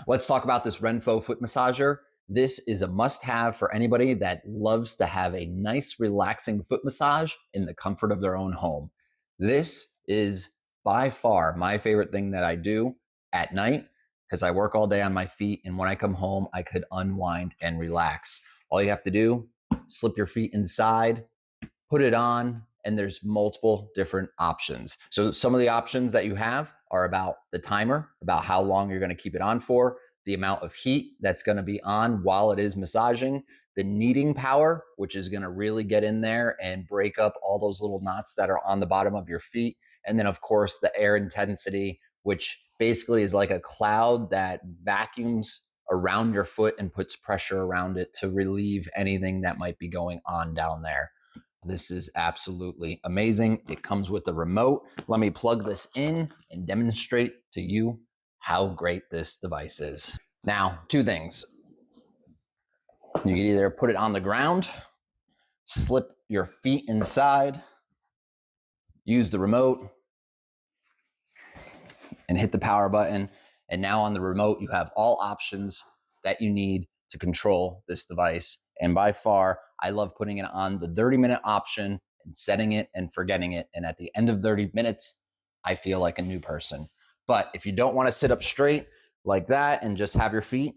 Let's talk about this renpho foot massager. This is a must-have for anybody that loves to have a nice, relaxing foot massage in the comfort of their own home. This is by far my favorite thing that I do at night because I work all day on my feet, and when I come home, I could unwind and relax. All you have to do, slip your feet inside, put it on, and there's multiple different options. So some of the options that you have are about the timer, about how long you're going to keep it on for, the amount of heat that's going to be on while it is massaging, the kneading power, which is going to really get in there and break up all those little knots that are on the bottom of your feet. And then of course the air intensity, which basically is like a cloud that vacuums around your foot and puts pressure around it to relieve anything that might be going on down there. This is absolutely amazing. It comes with the remote. Let me plug this in and demonstrate to you how great this device is. Now, two things. You can either put it on the ground, slip your feet inside, use the remote, and hit the power button. And now on the remote, you have all options that you need to control this device. And by far, I love putting it on the 30-minute option and setting it and forgetting it. And at the end of 30 minutes, I feel like a new person. But if you don't want to sit up straight like that and just have your feet,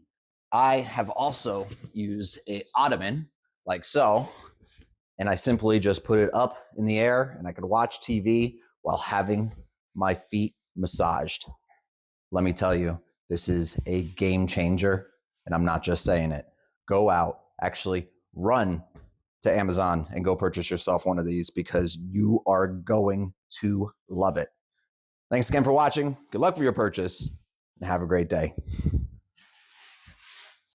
I have also used an ottoman like so. And I simply just put it up in the air and I could watch TV while having my feet massaged. Let me tell you, this is a game changer, and I'm not just saying it. Go out, actually run to Amazon and go purchase yourself one of these because you are going to love it. Thanks again for watching. Good luck for your purchase and have a great day.